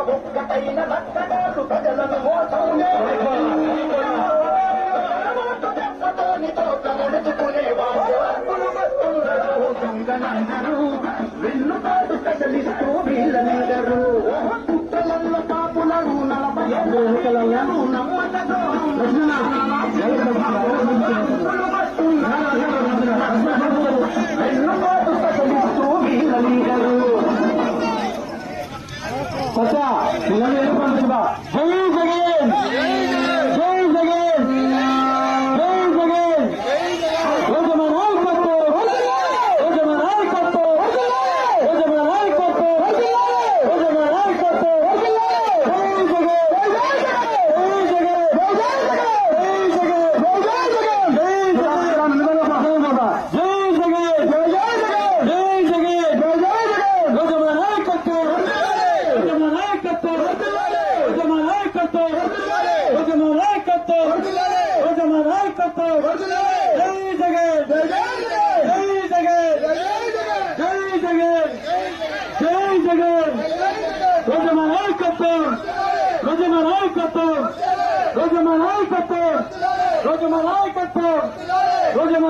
ఒక్కటైన లక్కడాలు ప్రజలను మోసం నడుచుకునే వాళ్ళందరూ వెన్నుపాటు కదలిస్తూ వీళ్ళందరూ పుట్టలల్లో కాపులను 40 వెన్నుపాటు కదలిస్తూ వీళ్ళందరూ రోజు